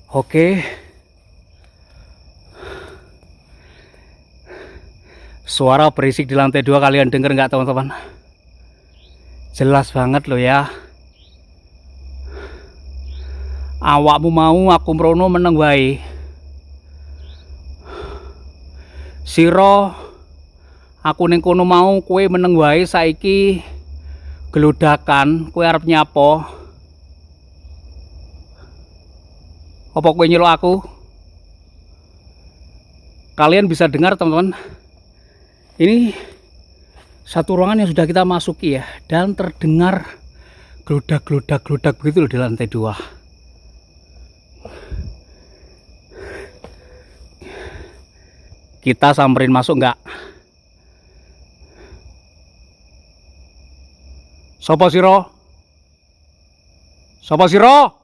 Oke, suara berisik di lantai 2 kalian denger nggak teman-teman? Jelas banget loh ya. Awakmu mau aku mrono meneng wae. Siro, aku ning kono mau kue meneng wae saiki geludakan, kue arep nyapo? Apa kue nyeluk aku? Kalian bisa dengar teman-teman? Ini satu ruangan yang sudah kita masuki ya, dan terdengar geludak begitu loh di lantai 2. Kita samperin masuk nggak? Sopo siro? Sopo siro?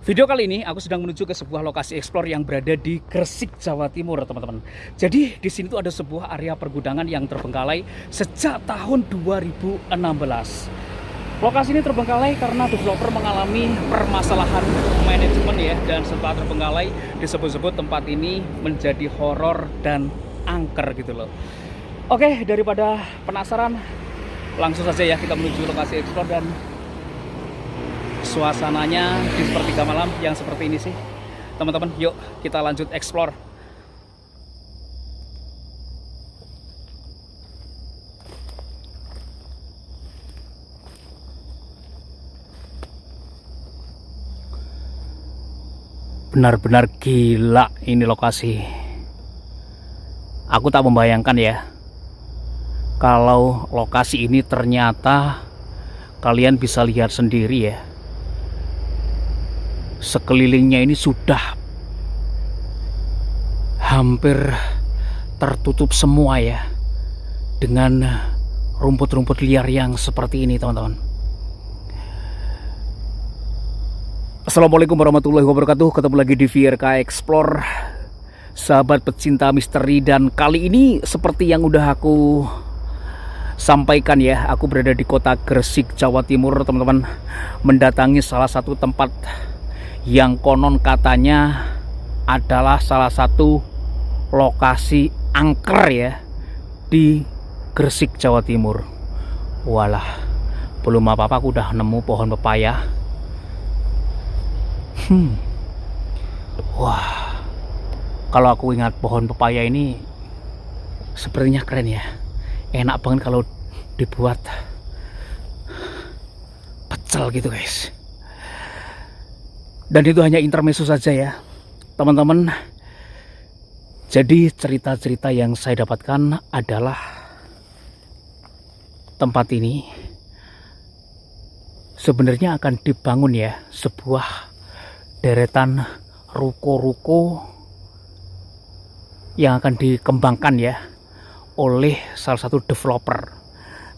Video kali ini aku sedang menuju ke sebuah lokasi eksplor yang berada di Gresik, Jawa Timur, teman-teman. Jadi di sini tuh ada sebuah area pergudangan yang terbengkalai sejak tahun 2016. Lokasi ini terbengkalai karena developer mengalami permasalahan manajemen ya, dan setelah terbengkalai disebut-sebut tempat ini menjadi horor dan angker gitu loh. Oke, daripada penasaran, langsung saja ya kita menuju lokasi eksplor dan suasananya di sepertiga malam yang seperti ini sih teman-teman. Yuk kita lanjut explore. Benar-benar gila ini lokasi. Aku tak membayangkan ya kalau lokasi ini ternyata kalian bisa lihat sendiri ya, sekelilingnya ini sudah hampir tertutup semua ya, dengan rumput-rumput liar yang seperti ini teman-teman. Assalamualaikum warahmatullahi wabarakatuh. Ketemu lagi di VRK Explore, sahabat pecinta misteri. Dan kali ini seperti yang udah aku sampaikan ya, aku berada di kota Gresik, Jawa Timur teman-teman, mendatangi salah satu tempat yang konon katanya adalah salah satu lokasi angker ya di Gresik, Jawa Timur. Walah, belum apa-apa aku udah nemu pohon pepaya. Wah, kalau aku ingat pohon pepaya ini sepertinya keren ya. Enak banget kalau dibuat pecel gitu guys. Dan itu hanya intermezzo saja ya teman-teman. Jadi cerita-cerita yang saya dapatkan adalah tempat ini sebenarnya akan dibangun ya sebuah deretan ruko-ruko yang akan dikembangkan ya oleh salah satu developer.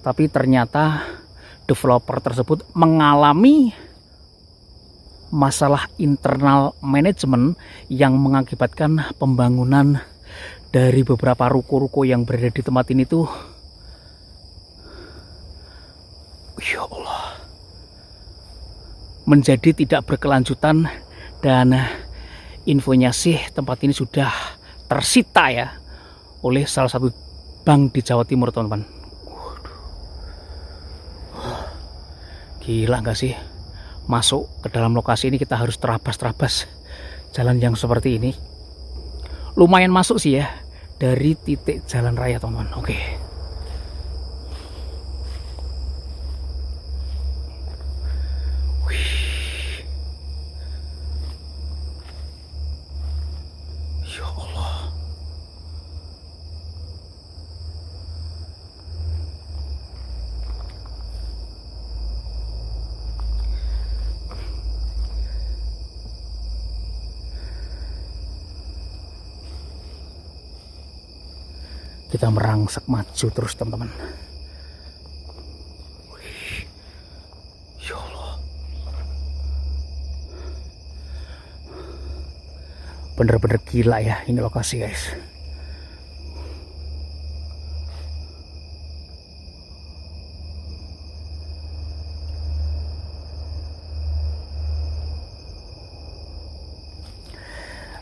Tapi ternyata developer tersebut mengalami masalah internal manajemen yang mengakibatkan pembangunan dari beberapa ruko-ruko yang berada di tempat ini tuh, ya Allah, menjadi tidak berkelanjutan. Dan infonya sih tempat ini sudah tersita ya oleh salah satu bank di Jawa Timur teman-teman. Gila nggak sih? Masuk ke dalam lokasi ini kita harus terabas-terabas jalan yang seperti ini. Lumayan masuk sih ya dari titik jalan raya teman-teman. Oke. Kita merangsek maju terus teman-teman. Ya Allah, bener-bener gila ya ini lokasi guys.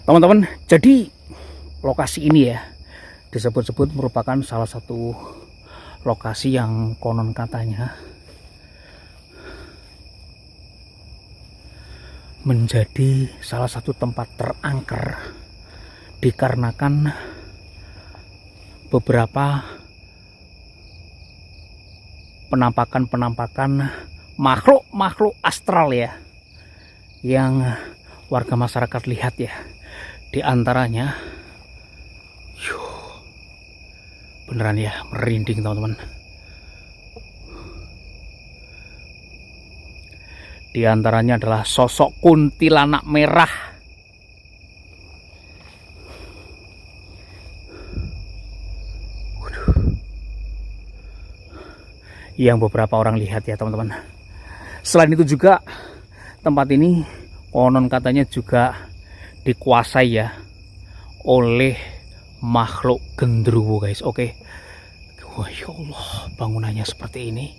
Teman-teman, jadi lokasi ini ya disebut-sebut merupakan salah satu lokasi yang konon katanya menjadi salah satu tempat terangker dikarenakan beberapa penampakan makhluk astral ya yang warga masyarakat lihat ya. Di antaranya beneran ya merinding teman-teman. Di antaranya adalah sosok kuntilanak merah. Yang beberapa orang lihat ya teman-teman. Selain itu juga tempat ini konon katanya juga dikuasai ya oleh makhluk gendruwo guys. Oke. Wah ya Allah, bangunannya seperti ini.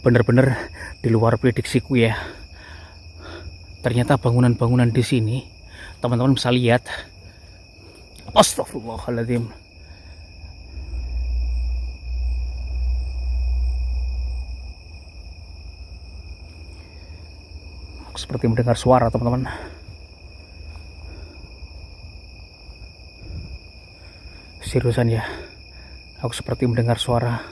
Bener-bener di luar prediksiku ya. Ternyata bangunan-bangunan di sini teman-teman bisa lihat. Astagfirullahaladzim. Seperti mendengar suara teman-teman. Seriusan ya, aku seperti mendengar suara.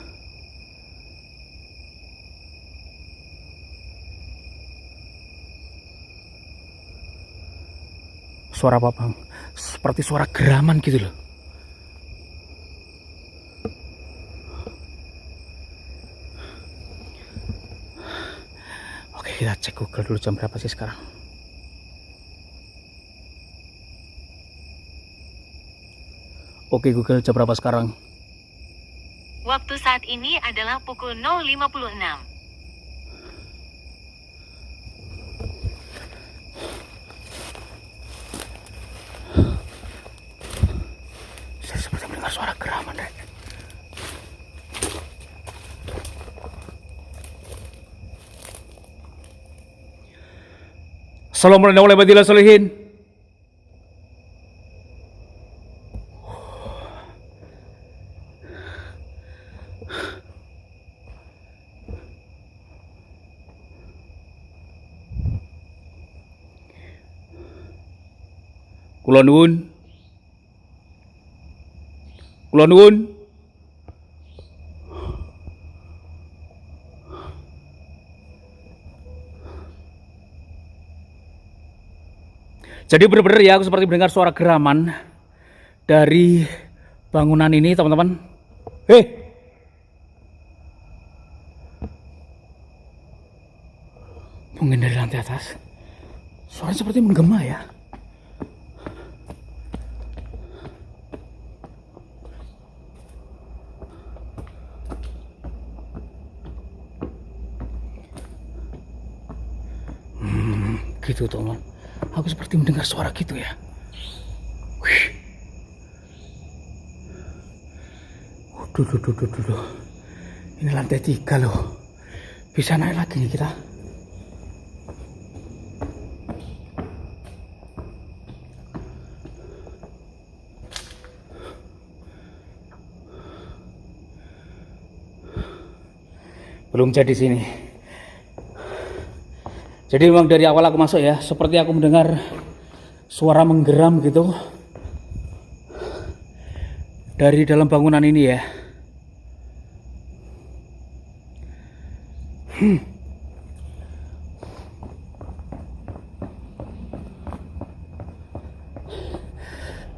Suara apa bang? Seperti suara geraman gitu loh. Kita cek Google dulu jam berapa sih sekarang. Oke Google, jam berapa sekarang? Waktu saat ini adalah pukul 0.56. Saya seperti mendengar suara geraman deh. Assalamualaikum warahmatullahi wabarakatuh. Kula nuwun. Kula nuwun. Jadi benar-benar ya aku seperti mendengar suara geraman dari bangunan ini teman-teman. Mungkin dari lantai atas. Suaranya seperti menggema ya. Gitu teman. Aku seperti mendengar suara gitu ya. Wih. Duh. Ini lantai 3 loh. Bisa naik lagi nih kita. Belum jadi sini. Jadi memang dari awal aku masuk ya, seperti aku mendengar suara menggeram gitu dari dalam bangunan ini ya.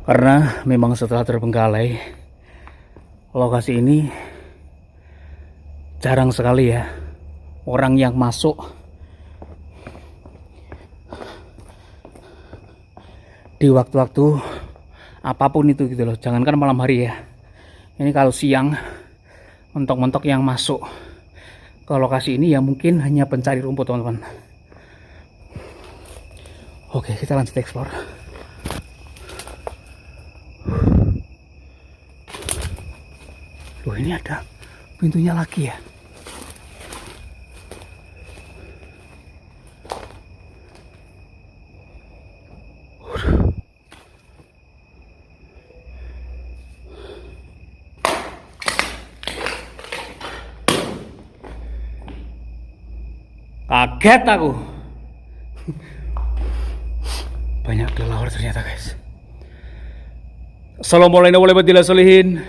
Karena memang setelah terbengkalai, lokasi ini jarang sekali ya orang yang masuk di waktu-waktu apapun itu gitu loh. Jangankan malam hari ya. Ini kalau siang, mentok-mentok yang masuk ke lokasi ini ya mungkin hanya pencari rumput teman-teman. Oke, kita lanjut explore. Loh, ini ada pintunya lagi ya. Kaget aku. Banyak kelelawar ternyata guys. Assalamualaikum warahmatullahi wabarakatuh.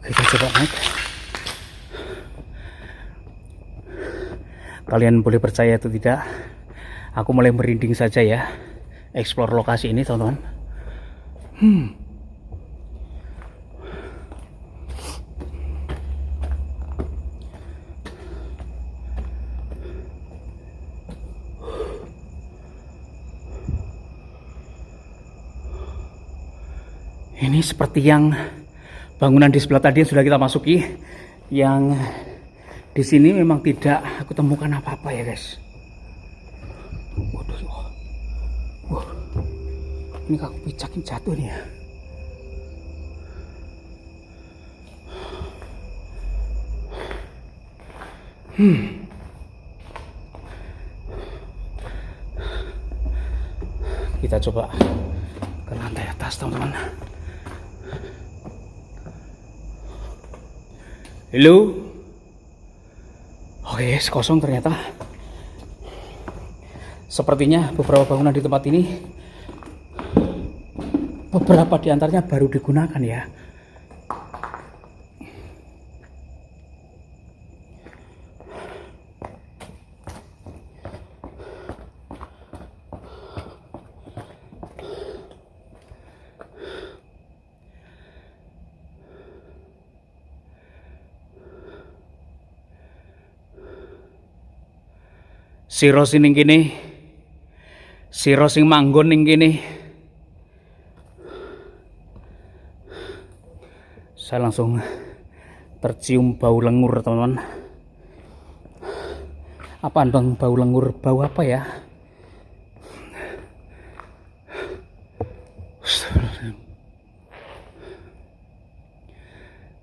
Kita coba naik. Kalian boleh percaya atau tidak, aku mulai merinding saja ya explore lokasi ini teman-teman. Ini seperti yang bangunan di sebelah tadi yang sudah kita masuki, yang di sini memang tidak aku temukan apa-apa ya guys. Waduh, ini aku picakin jatuh nih ya. Kita coba ke lantai atas teman-teman. Halo. Oke, kosong ternyata. Sepertinya beberapa bangunan di tempat ini, beberapa di antaranya baru digunakan ya. Siro sing kene, siro sing manggon ning kene. Saya langsung tercium bau lengur teman-teman. Apaan bang bau lengur? Bau apa ya?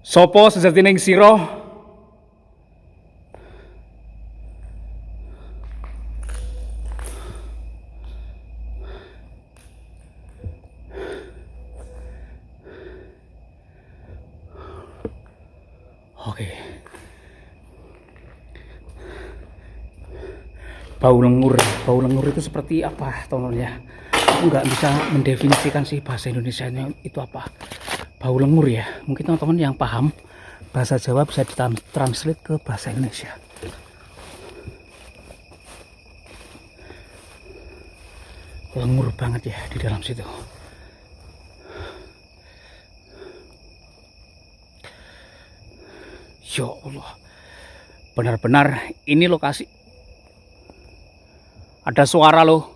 Sopo sejati ning siro? Oke. Bau lengur itu seperti apa teman-teman ya? Aku nggak bisa mendefinisikan sih bahasa Indonesianya itu apa. Bau lengur ya. Mungkin teman-teman yang paham bahasa Jawa bisa ditranslate ke bahasa Indonesia. Lengur banget ya di dalam situ. Ya Allah, benar-benar ini lokasi. Ada suara loh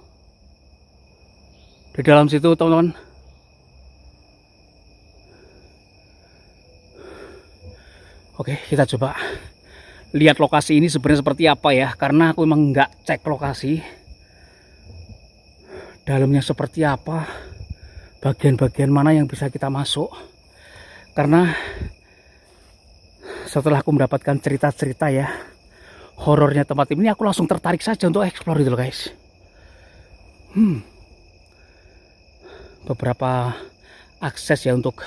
di dalam situ teman-teman. Oke, kita coba lihat lokasi ini sebenarnya seperti apa ya, karena aku memang nggak cek lokasi dalamnya seperti apa, bagian-bagian mana yang bisa kita masuk. Karena setelah aku mendapatkan cerita-cerita ya horornya tempat ini, aku langsung tertarik saja untuk explore itu loh guys. Beberapa akses ya untuk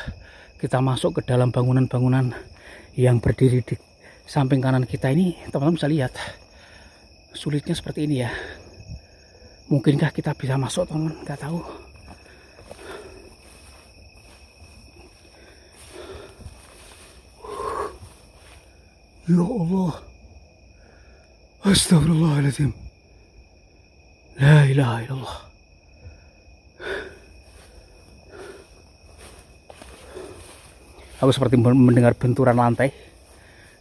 kita masuk ke dalam bangunan-bangunan yang berdiri di samping kanan kita ini, teman-teman bisa lihat sulitnya seperti ini ya. Mungkinkah kita bisa masuk teman-teman? Nggak tahu. Ya Allah, astagfirullahaladzim. La ilaha illallah. Aku seperti mendengar benturan lantai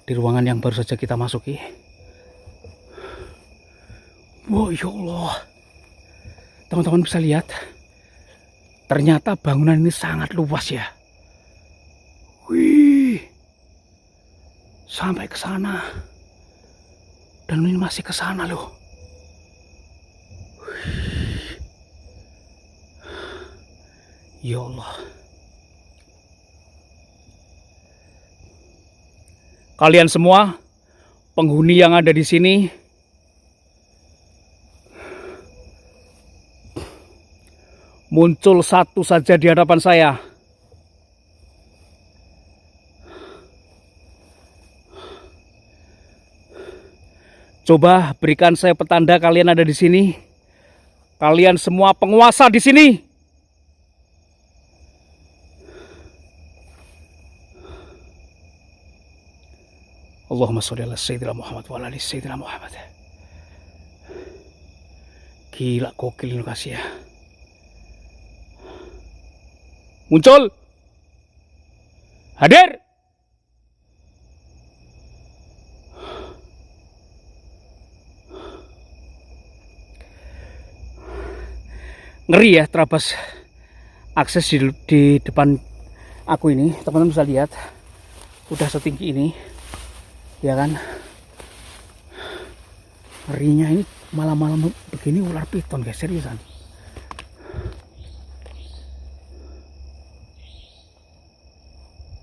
di ruangan yang baru saja kita masuki. Wah, ya Allah. Teman-teman bisa lihat, ternyata bangunan ini sangat luas ya. Wih, sampai ke sana. Dan ini masih ke sana loh. Wih. Ya Allah. Kalian semua penghuni yang ada di sini, muncul satu saja di hadapan saya. Coba berikan saya petanda kalian ada di sini. Kalian semua penguasa di sini. Allahumma sholli ala sayyidina Muhammad wa ala ali sayyidina Muhammad. Gila, gokil lokasi ya. Muncul. Hadir. Ngeri ya terabas akses di depan aku ini. Teman-teman bisa lihat udah setinggi ini. Ya kan, ngerinya ini malam-malam begini ular piton guys, seriusan.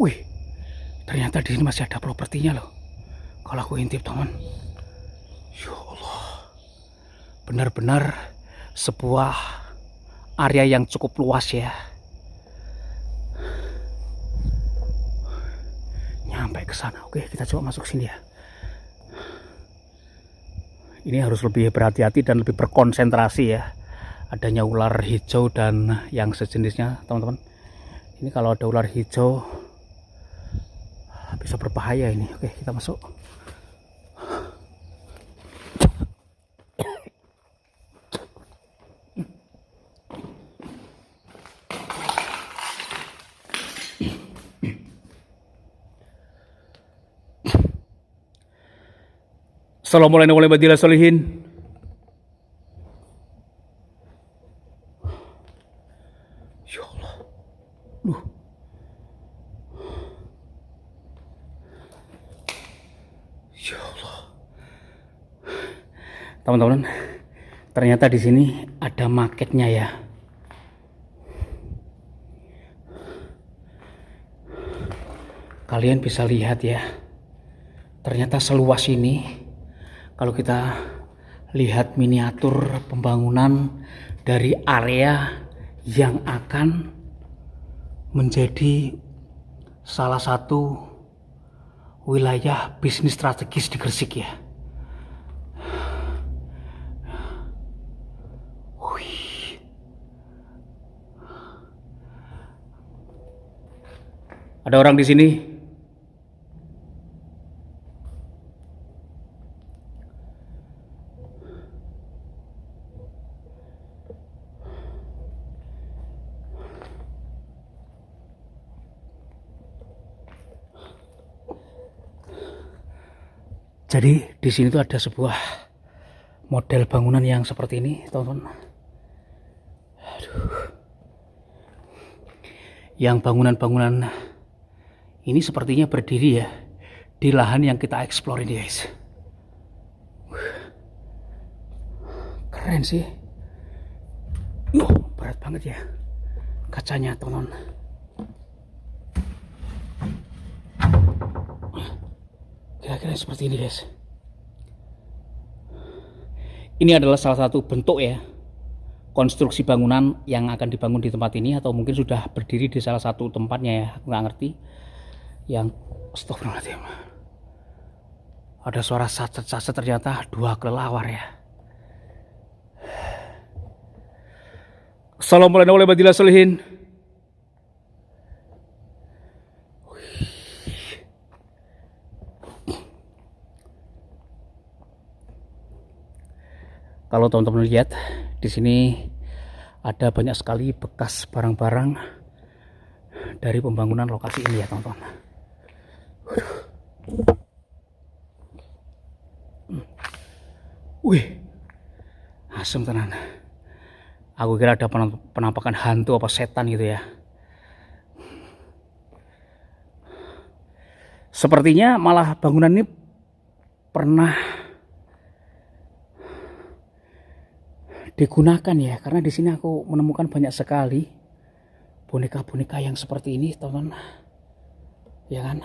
Wih, ternyata di sini masih ada propertinya loh. Kalau aku intip teman, ya Allah, benar-benar sebuah area yang cukup luas ya. Sampai ke sana. Oke, kita coba masuk sini ya. Ini harus lebih berhati-hati dan lebih berkonsentrasi ya. Adanya ular hijau dan yang sejenisnya, teman-teman. Ini kalau ada ular hijau bisa berbahaya ini. Oke, kita masuk. Assalamualaikum warahmatullahi wabarakatuh. Ya Allah. Ya Allah. Teman-teman, ternyata di sini ada marketnya ya. Kalian bisa lihat ya. Ternyata seluas ini. Kalau kita lihat miniatur pembangunan dari area yang akan menjadi salah satu wilayah bisnis strategis di Gresik ya. Wih. Ada orang di sini. Jadi di sini tuh ada sebuah model bangunan yang seperti ini, teman-teman. Yang bangunan-bangunan ini sepertinya berdiri ya di lahan yang kita explore ini, guys. Keren sih. Berat banget ya kacanya, teman-teman. Kira-kira seperti ini, guys. Ini adalah salah satu bentuk ya konstruksi bangunan yang akan dibangun di tempat ini, atau mungkin sudah berdiri di salah satu tempatnya ya, aku nggak ngerti. Yang astagfirullahaladzim, ada suara sacet-sacet, ternyata dua kelelawar ya. Assalamualaikum warahmatullahi wabarakatuh. Kalau teman-teman lihat Di sini ada banyak sekali bekas barang-barang dari pembangunan lokasi ini ya teman-teman. Wih, asem tenan. Aku kira ada penampakan hantu apa setan gitu ya. Sepertinya malah bangunan ini pernah digunakan ya, karena di sini aku menemukan banyak sekali boneka-boneka yang seperti ini, teman-teman. Ya kan?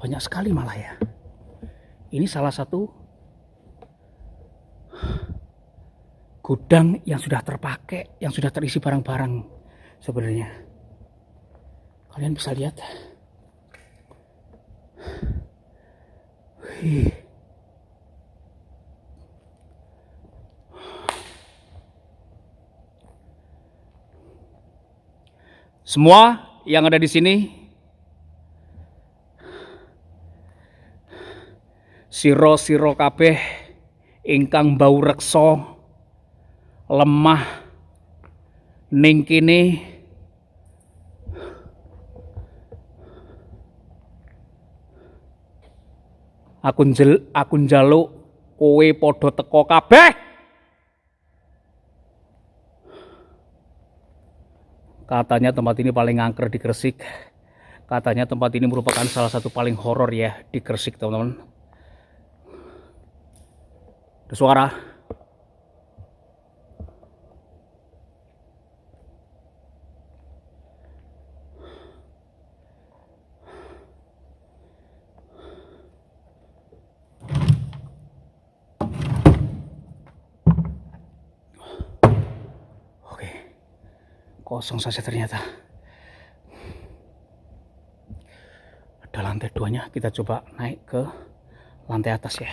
Banyak sekali malah ya. Ini salah satu gudang yang sudah terpakai, yang sudah terisi barang-barang sebenarnya. Kalian bisa lihat. Wih. Semua yang ada di sini siro-siro kabeh ingkang bau reksa lemah ning kene aku njaluk kowe padha teko kabeh. Katanya tempat ini paling angker di Gresik. Katanya tempat ini merupakan salah satu paling horor ya di Gresik, teman-teman. Ada suara. Oke. Kosong saja ternyata. Ada lantai 2-nya, kita coba naik ke lantai atas ya.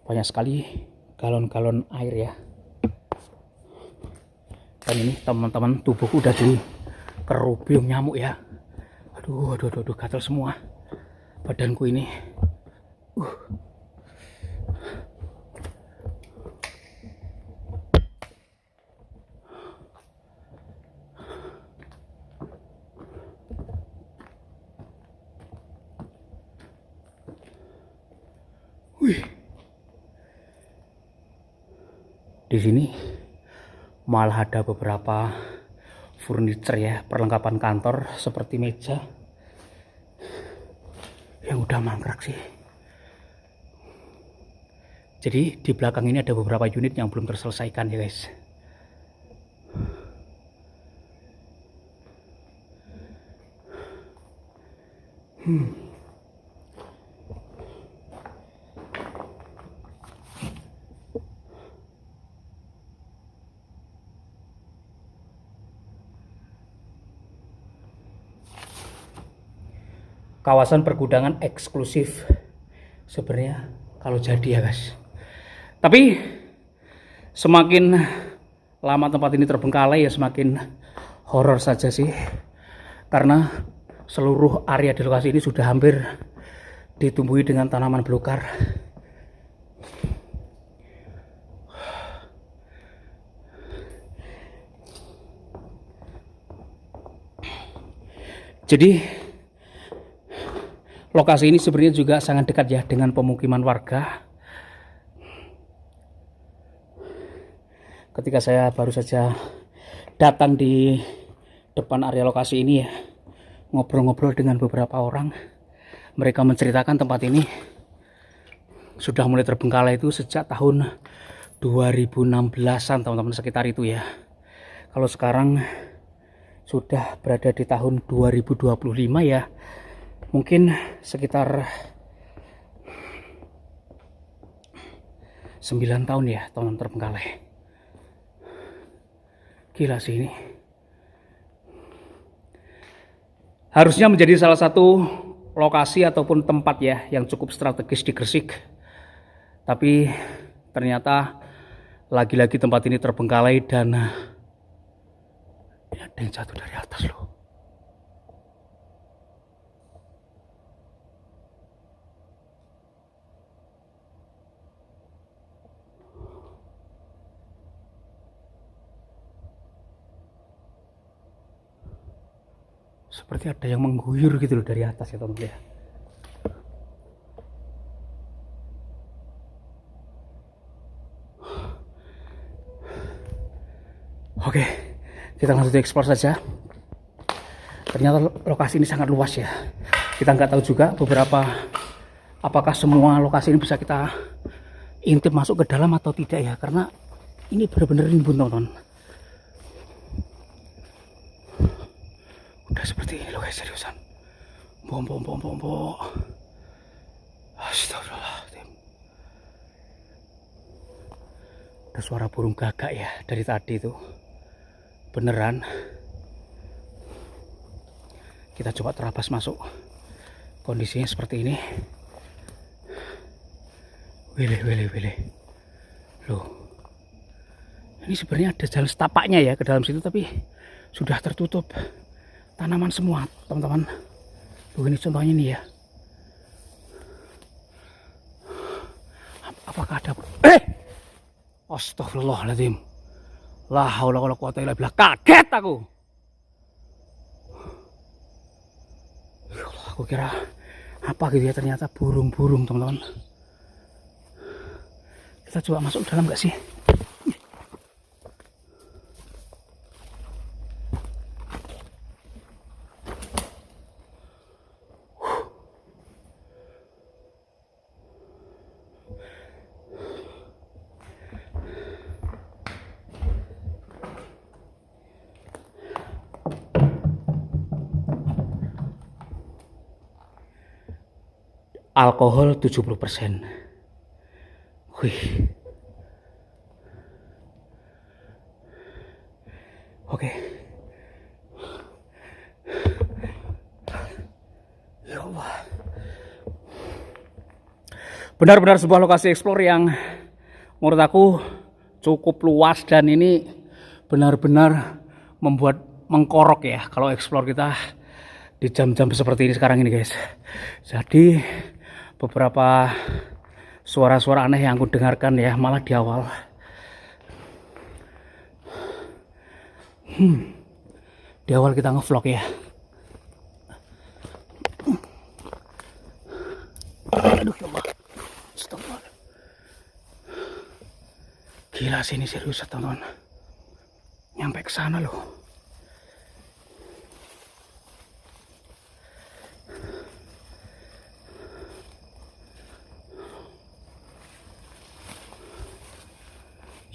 Banyak sekali galon-galon air ya. Dan ini teman-teman, tubuhku udah dikerubium nyamuk ya. Aduh, gatal semua badanku ini. Wih. Di sini malah ada beberapa furniture ya, perlengkapan kantor seperti meja yang udah mangkrak sih. Jadi di belakang ini ada beberapa unit yang belum terselesaikan ya guys. Kawasan pergudangan eksklusif sebenarnya kalau jadi ya guys. Tapi semakin lama tempat ini terbengkalai ya semakin horor saja sih. Karena seluruh area di lokasi ini sudah hampir ditumbuhi dengan tanaman belukar. Jadi lokasi ini sebenarnya juga sangat dekat ya dengan pemukiman warga. Ketika saya baru saja datang di depan area lokasi ini ya, ngobrol-ngobrol dengan beberapa orang, mereka menceritakan tempat ini sudah mulai terbengkalai itu sejak tahun 2016-an teman-teman, sekitar itu ya. Kalau sekarang sudah berada di tahun 2025 ya, mungkin sekitar 9 tahun ya teman-teman terbengkalai. Gila sih ini. Harusnya menjadi salah satu lokasi ataupun tempat ya yang cukup strategis di Gresik. Tapi ternyata lagi-lagi tempat ini terbengkalai dan ada yang jatuh dari atas loh. Seperti ada yang mengguyur gitu loh dari atas ya teman-teman ya. Oke, kita langsung explore saja. Ternyata lokasi ini sangat luas ya. Kita nggak tahu juga apakah semua lokasi ini bisa kita intip masuk ke dalam atau tidak ya, karena ini benar-benar rimbun teman-teman. Udah seperti ini loh guys, seriusan. Bom. Astagfirullahaladzim. Ada suara burung gagak ya dari tadi itu. Beneran. Kita coba terabas masuk. Kondisinya seperti ini. Wile. Loh. Ini sebenarnya ada jalan setapaknya ya ke dalam situ, tapi sudah tertutup tanaman semua, teman-teman. Loh, ini contohnya nih ya. Apakah ada? Astagfirullahaladzim. La haula wala quwata illa billah. Kaget aku. Ya Allah, aku kira apa gitu ya, ternyata burung-burung teman-teman. Kita coba masuk dalam nggak sih? Alkohol 70%. Wih. Oke. Ya Allah. Benar-benar sebuah lokasi explore yang menurut aku cukup luas, dan ini benar-benar membuat mengkorok ya kalau explore kita di jam-jam seperti ini sekarang ini guys. Jadi beberapa suara-suara aneh yang aku dengarkan ya malah di awal. Di awal kita ngevlog ya. Aduh ya Allah. Astagfirullah. Gila sih ini, serius teman-teman. Nyampe ke sana loh.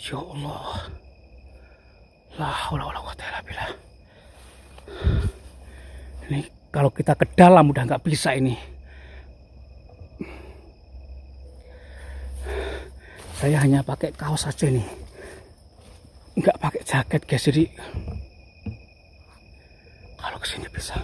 Ya Allah. La haula wala quwata illa billah. Ini kalau kita ke dalam udah nggak bisa ini. Saya hanya pakai kaos saja nih. Nggak pakai jaket guys, jadi kalau kesini bisa.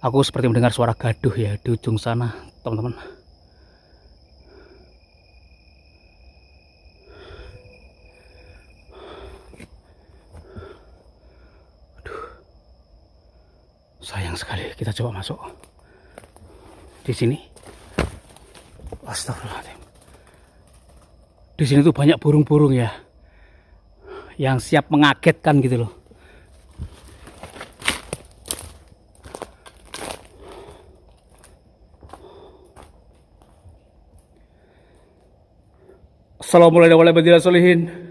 Aku seperti mendengar suara gaduh ya di ujung sana, teman-teman. Aduh. Sayang sekali, kita coba masuk. Di sini. Astagfirullahaladzim. Di sini tuh banyak burung-burung ya. Yang siap mengagetkan gitu loh. Assalamualaikum warahmatullahi wabarakatuh.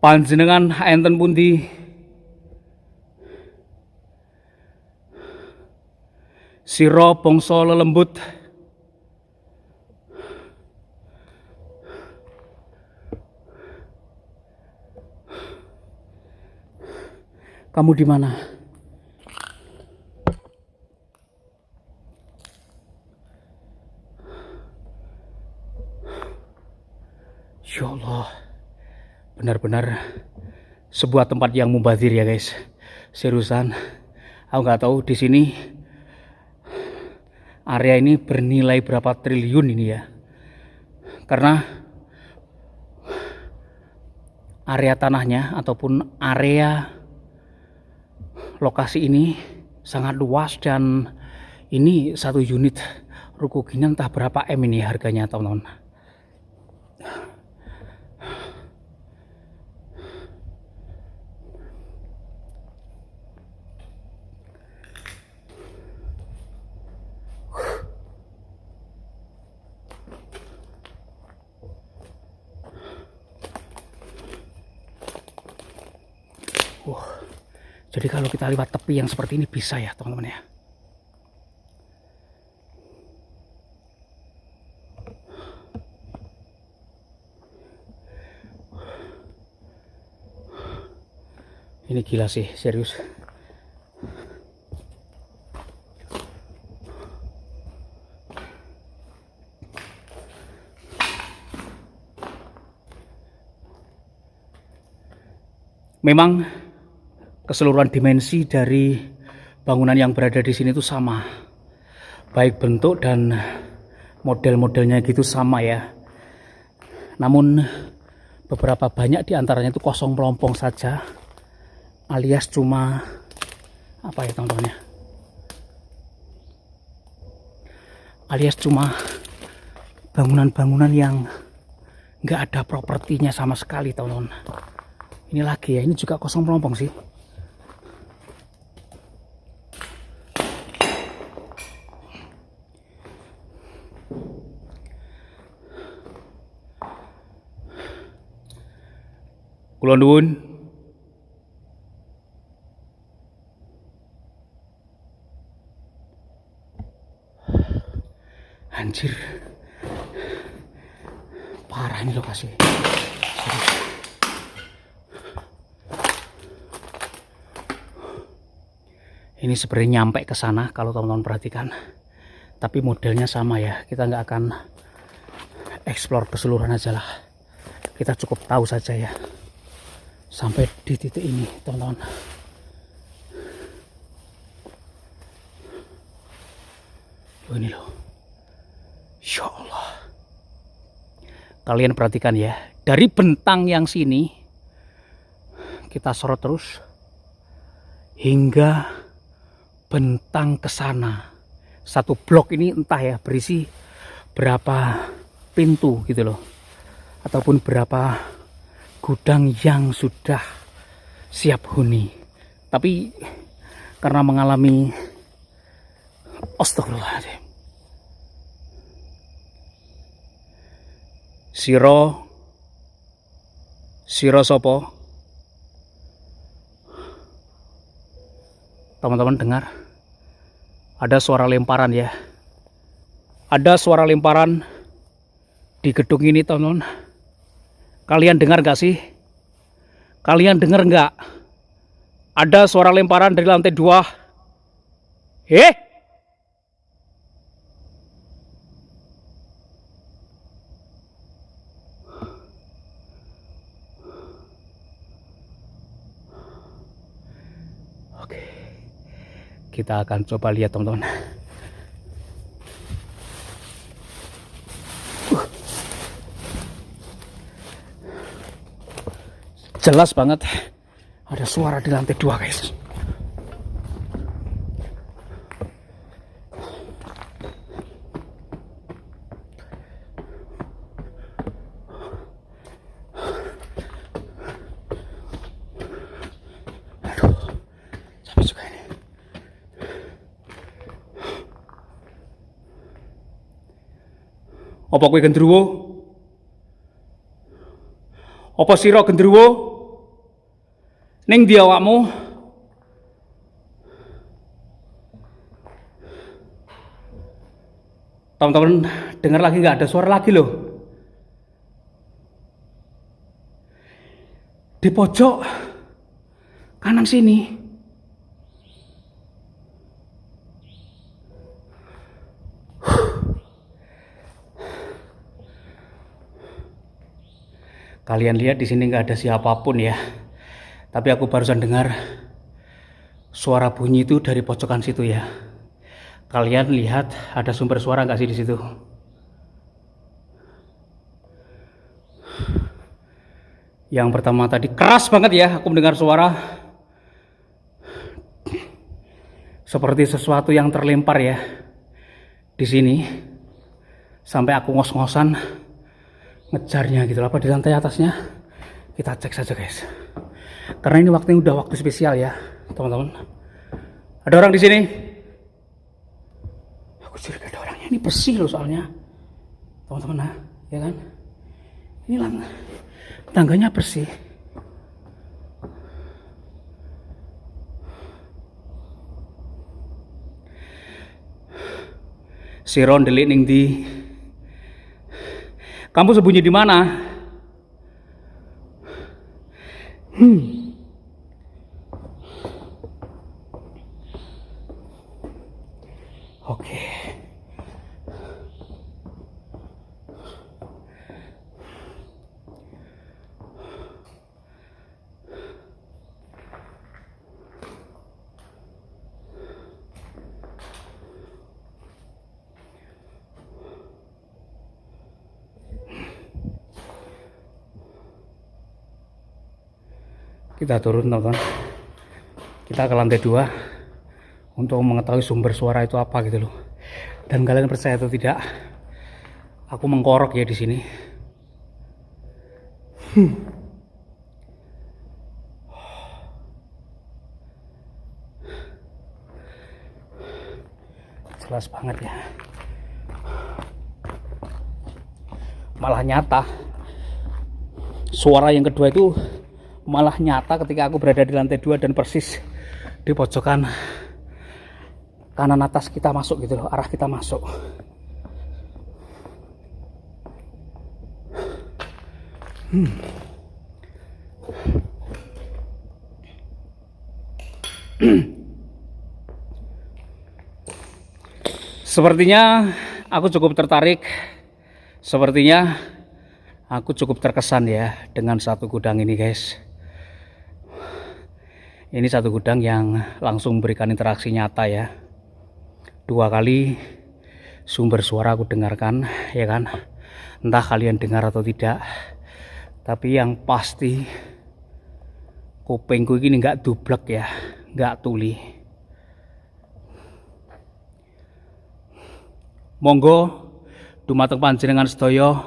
Panjenengan enten pundi? Sira bangsa lelembut. Kamu di mana? Ya Allah, benar-benar sebuah tempat yang mubazir ya guys. Seriusan, aku nggak tahu di sini area ini bernilai berapa triliun ini ya. Karena area tanahnya ataupun area lokasi ini sangat luas, dan ini satu unit ruko gini entah berapa M ini harganya teman-teman. Jadi kalau kita lewat tepi yang seperti ini bisa ya teman-teman ya. Ini gila sih, serius. Memang keseluruhan dimensi dari bangunan yang berada di sini itu sama, baik bentuk dan model-modelnya gitu sama ya. Namun beberapa banyak diantaranya itu kosong melompong saja, alias cuma apa ya teman-teman ya, alias cuma bangunan-bangunan yang nggak ada propertinya sama sekali teman-teman. Ini lagi ya, ini juga kosong melompong sih. Kula nuwun. Anjir. Parah ini lokasi. Serius. Ini sebenarnya nyampe ke sana kalau teman-teman perhatikan. Tapi modelnya sama ya. Kita nggak akan explore keseluruhan aja lah. Kita cukup tahu saja ya. Sampai di titik ini teman-teman. Oh, ini loh. Ya Allah. Kalian perhatikan ya. Dari bentang yang sini kita sorot terus hingga bentang ke sana. Satu blok ini entah ya berisi berapa pintu gitu loh. Ataupun berapa gudang yang sudah siap huni. Tapi karena mengalami astagfirullahaladzim, Siro sopo? Teman-teman dengar? Ada suara lemparan ya. Ada suara lemparan di gedung ini teman-teman. Kalian dengar gak sih? Kalian dengar nggak? Ada suara lemparan dari lantai 2. Oke, kita akan coba lihat teman-teman. Jelas banget ada suara di lantai 2 guys. Aduh, capek juga ini. Apa kowe gendruwo? Apa sira gendruwo? Ning ndi awakmu? Teman-teman dengar lagi nggak? Ada suara lagi loh. Di pojok kanan sini. Kalian lihat di sini nggak ada siapapun ya. Tapi aku barusan dengar suara bunyi itu dari pojokan situ ya. Kalian lihat ada sumber suara nggak sih di situ? Yang pertama tadi keras banget ya, aku mendengar suara seperti sesuatu yang terlempar ya di sini. Sampai aku ngos-ngosan ngejarnya gitu, apa di lantai atasnya. Kita cek saja guys. Karena ini waktunya udah waktu spesial ya, teman-teman. Ada orang di sini. Aku curiga ada orangnya. Ini bersih loh soalnya, teman-teman, nah, ya kan? Ini tangganya bersih. Si Ron delik ning di. Kamu sembunyi di mana? Oke. Kita turun, teman-teman. Kita ke lantai 2 untuk mengetahui sumber suara itu apa gitu loh. Dan kalian percaya atau tidak, aku mengkorok ya di sini. Jelas banget ya. Malah nyata. Suara yang kedua itu malah nyata ketika aku berada di lantai 2 dan persis di pojokan kanan atas kita masuk gitu loh, arah kita masuk. Sepertinya aku cukup tertarik. Sepertinya aku cukup terkesan ya dengan satu gudang ini guys. Ini satu gudang yang langsung memberikan interaksi nyata ya. 2 kali sumber suara aku dengarkan ya kan. Entah kalian dengar atau tidak, tapi yang pasti kupingku ini nggak dublek ya, nggak tuli. Monggo dumateng panjenengan sedaya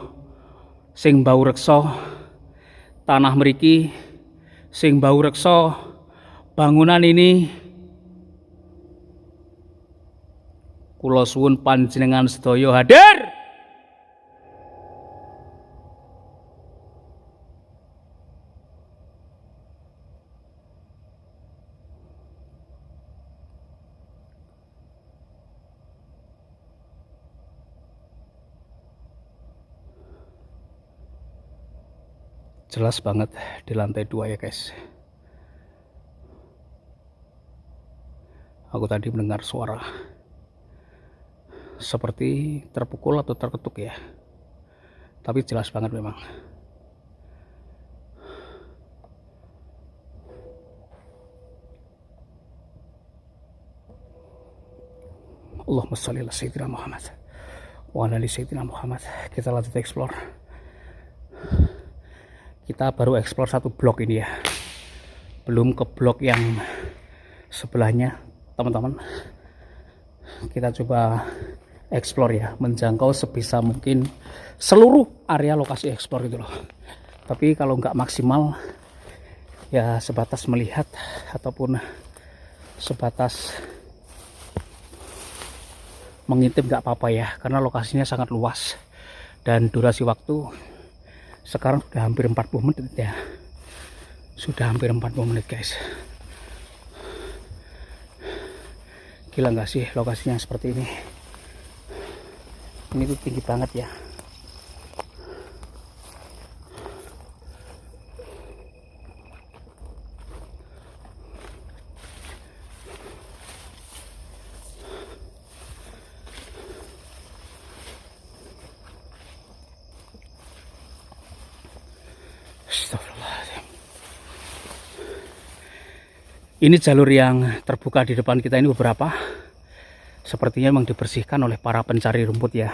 sing bau reksa tanah mriki, sing bau reksa bangunan ini, kula suwun panjenengan sedaya hadir. Jelas banget di lantai 2 ya guys. Aku tadi mendengar suara seperti terpukul atau terketuk ya. Tapi jelas banget memang. Allahumma sholli ala sayyidina Muhammad wa ala ali sayyidina Muhammad. Kita lanjut explore. Kita baru explore satu blok ini ya. Belum ke blok yang sebelahnya, teman-teman. Kita coba explore ya, menjangkau sebisa mungkin seluruh area lokasi explore gitu loh. Tapi kalau nggak maksimal ya sebatas melihat ataupun sebatas mengintip nggak apa-apa ya, karena lokasinya sangat luas dan durasi waktu sekarang sudah hampir 40 menit ya. Sudah hampir 40 menit guys. Gila nggak sih lokasinya seperti ini? Ini tuh tinggi banget ya. Astagfirullahaladzim. Ini jalur yang terbuka di depan kita ini beberapa. Sepertinya memang dibersihkan oleh para pencari rumput ya,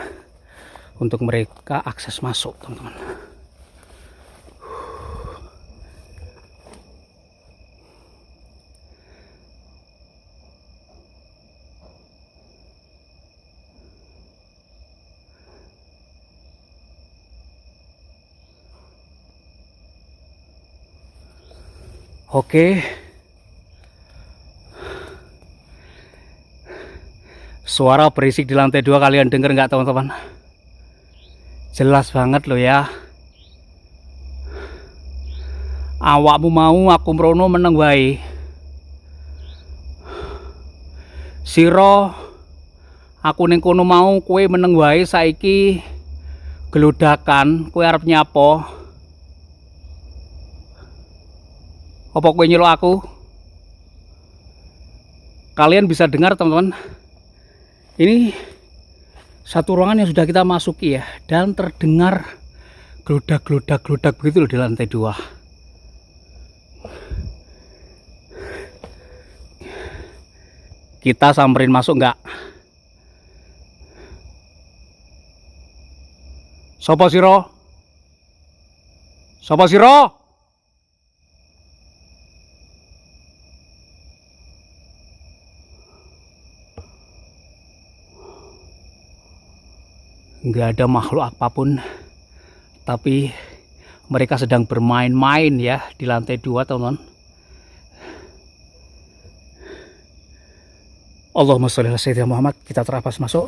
untuk mereka akses masuk, teman-teman. Oke. Suara berisik di lantai 2 kalian denger nggak, teman-teman? Jelas banget loh ya. Awakmu mau aku mrono meneng wae. Siro, aku ning kono mau kowe meneng wae saiki gelodakan, kowe arep nyapo? Apa kowe nyeluk aku? Kalian bisa dengar, teman-teman? Ini satu ruangan yang sudah kita masuki ya, dan terdengar gelodak begitu loh di lantai 2. Kita samperin masuk nggak? Sopo siro? Sopo siro? Nggak ada makhluk apapun, tapi mereka sedang bermain-main ya di lantai 2, teman-teman. Allahumma sholli ala sayyidina Muhammad. Kita terapas masuk.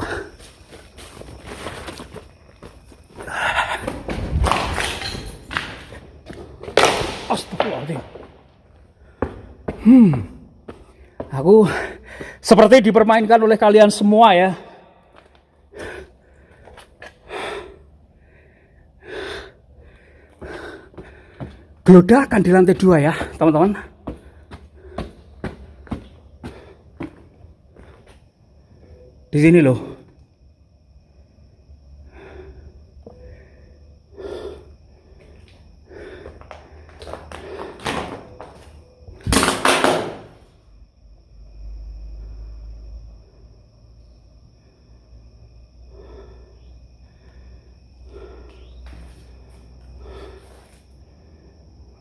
Astagfirullahaladzim. Aku seperti dipermainkan oleh kalian semua ya. Gelodakan di lantai 2 ya, teman-teman. Di sini loh.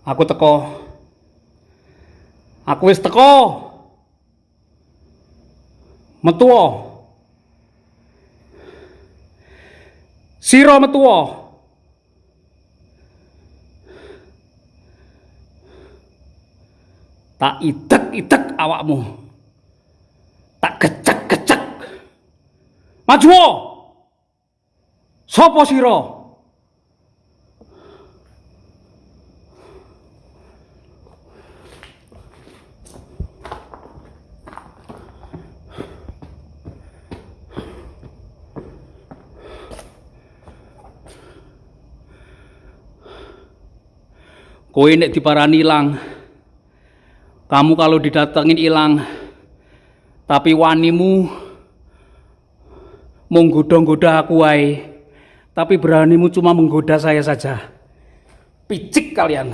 Aku teko. Aku wis teko. Metuwo. Siro metuwo. Tak idek-idek awakmu. Tak gecek-gecek. Majuwo. Sopo siro? Kowe nek diparani ilang, kamu kalau didatengin ilang, tapi wanimu mau nggoda-nggoda aku wae, tapi beranimu cuma menggoda saya saja. Picik kalian.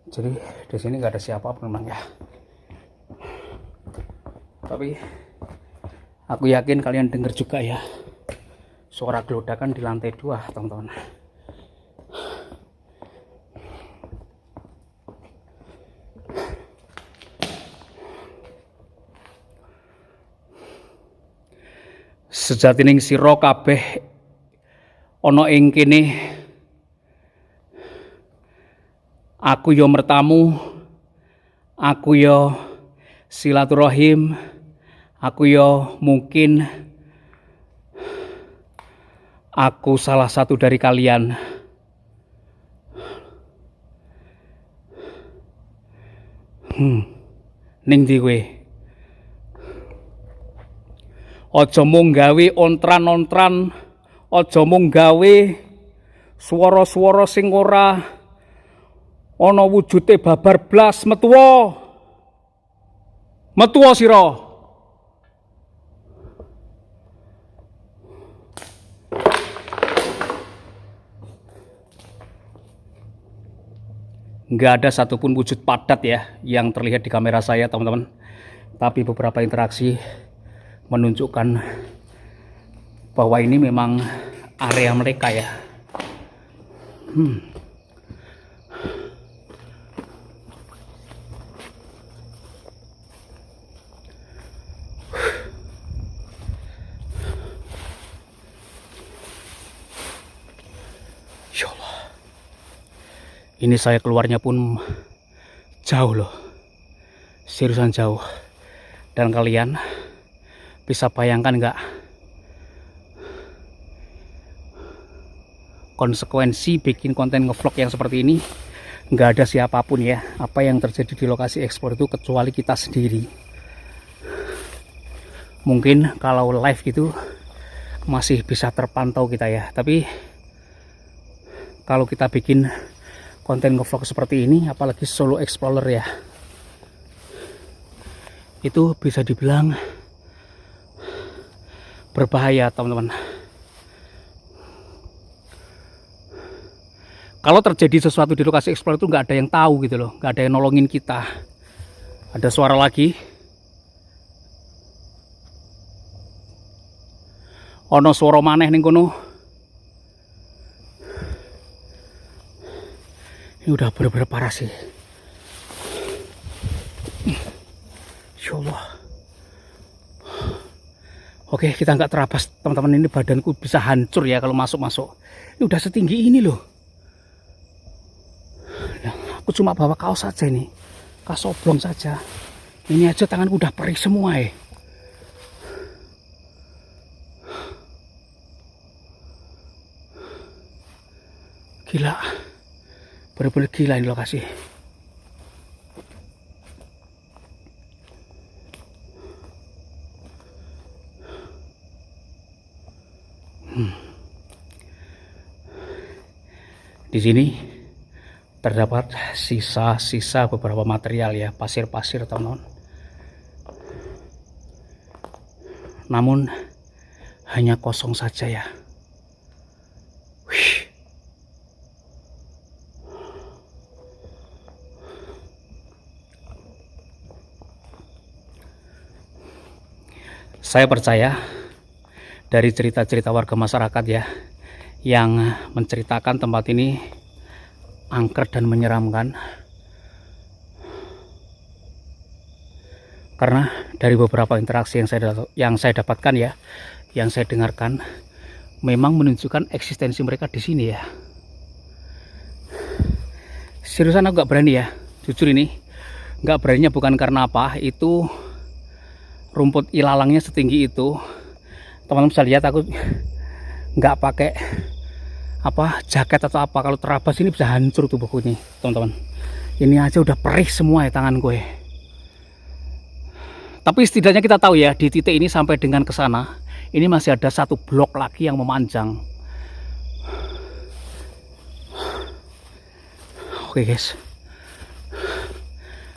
Jadi di sini nggak ada siapa-siapa memang ya. Tapi aku yakin kalian dengar juga ya suara gelodakan di lantai 2, teman-teman. Sejatining sira kabeh ana ing kene. Aku yo mertamu, aku yo silaturahim, aku yo mungkin aku salah satu dari kalian. Ning ndi kowe? Aja mung gawe ontran-ontran, aja mung gawe swara-swara sing ora ana wujude babar blas. Metuwa. Metuwa sira. nggak ada satupun wujud padat ya yang terlihat di kamera saya teman-teman. Tapi beberapa interaksi menunjukkan bahwa ini memang area mereka ya. Ya Allah. Ini saya keluarnya pun jauh loh. Seriusan jauh. Dan kalian bisa bayangkan nggak konsekuensi bikin konten ngevlog yang seperti ini? Nggak ada siapapun ya. Apa yang terjadi di lokasi explore itu kecuali kita sendiri. Mungkin kalau live gitu masih bisa terpantau kita ya. Tapi kalau kita bikin konten ngevlog seperti ini, apalagi solo explorer ya, itu bisa dibilang berbahaya teman-teman. Kalau terjadi sesuatu di lokasi explore itu nggak ada yang tahu gitu loh, nggak ada yang nolongin kita. Ada suara lagi. Ono suara maneh ning kono. Ini udah bener-bener parah sih. Ya Allah. Oke, kita nggak terabas teman-teman, ini badanku bisa hancur ya kalau masuk-masuk. Ini udah setinggi ini loh. Nah, aku cuma bawa kaos saja ini, kaos oblong saja. Ini aja tanganku udah perih semua ya. Gila, bener-bener gila ini lokasi. Di sini terdapat sisa-sisa beberapa material ya, pasir-pasir teman-teman. Namun hanya kosong saja ya. Wih. Saya percaya dari cerita-cerita warga masyarakat ya, yang menceritakan tempat ini angker dan menyeramkan. Karena dari beberapa interaksi yang saya dapatkan ya, yang saya dengarkan, memang menunjukkan eksistensi mereka di sini ya. Seriusan aku nggak berani ya, jujur ini nggak beraninya bukan karena apa, itu rumput ilalangnya setinggi itu. Teman-teman bisa lihat aku nggak pakai jaket atau apa, kalau terabas ini bisa hancur tubuhku nih teman-teman. Ini aja udah perih semua ya tangan gue. Tapi setidaknya kita tahu ya, di titik ini sampai dengan ke sana ini masih ada satu blok lagi yang memanjang. Oke guys,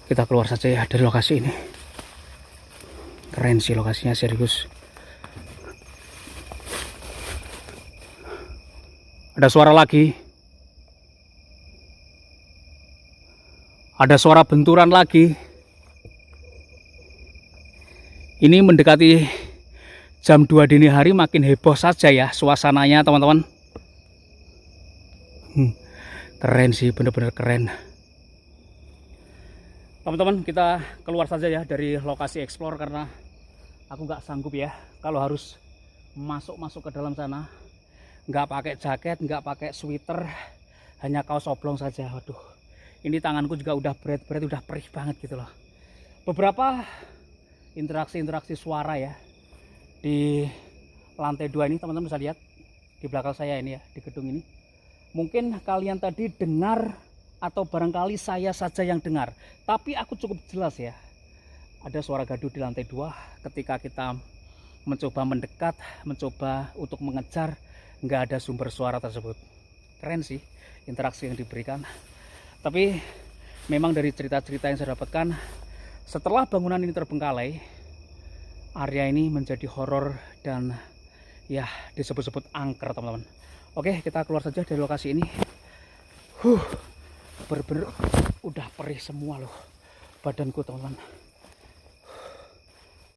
kita keluar saja ya dari lokasi ini. Keren sih lokasinya, serius. Ada suara lagi. Ada suara benturan lagi. Ini mendekati jam 2 dini hari, makin heboh saja ya suasananya teman-teman. Keren sih, bener-bener keren. Teman-teman, kita keluar saja ya dari lokasi explore karena aku nggak sanggup ya kalau harus masuk ke dalam sana. Nggak pakai jaket, nggak pakai sweater, hanya kaos oblong saja. Waduh, ini tanganku juga udah berat-berat, udah perih banget gitu loh. Beberapa interaksi suara ya di lantai 2 ini, teman-teman bisa lihat di belakang saya ini ya, di gedung ini. Mungkin kalian tadi dengar atau barangkali saya saja yang dengar, tapi aku cukup jelas ya. Ada suara gaduh di lantai 2 ketika kita mencoba mendekat, mencoba untuk mengejar. Nggak ada sumber suara tersebut. Keren sih interaksi yang diberikan. Tapi memang dari cerita-cerita yang saya dapatkan, setelah bangunan ini terbengkalai, area ini menjadi horor dan ya disebut-sebut angker teman-teman. Oke, kita keluar saja dari lokasi ini. Bener-bener Udah perih semua loh badanku teman-teman.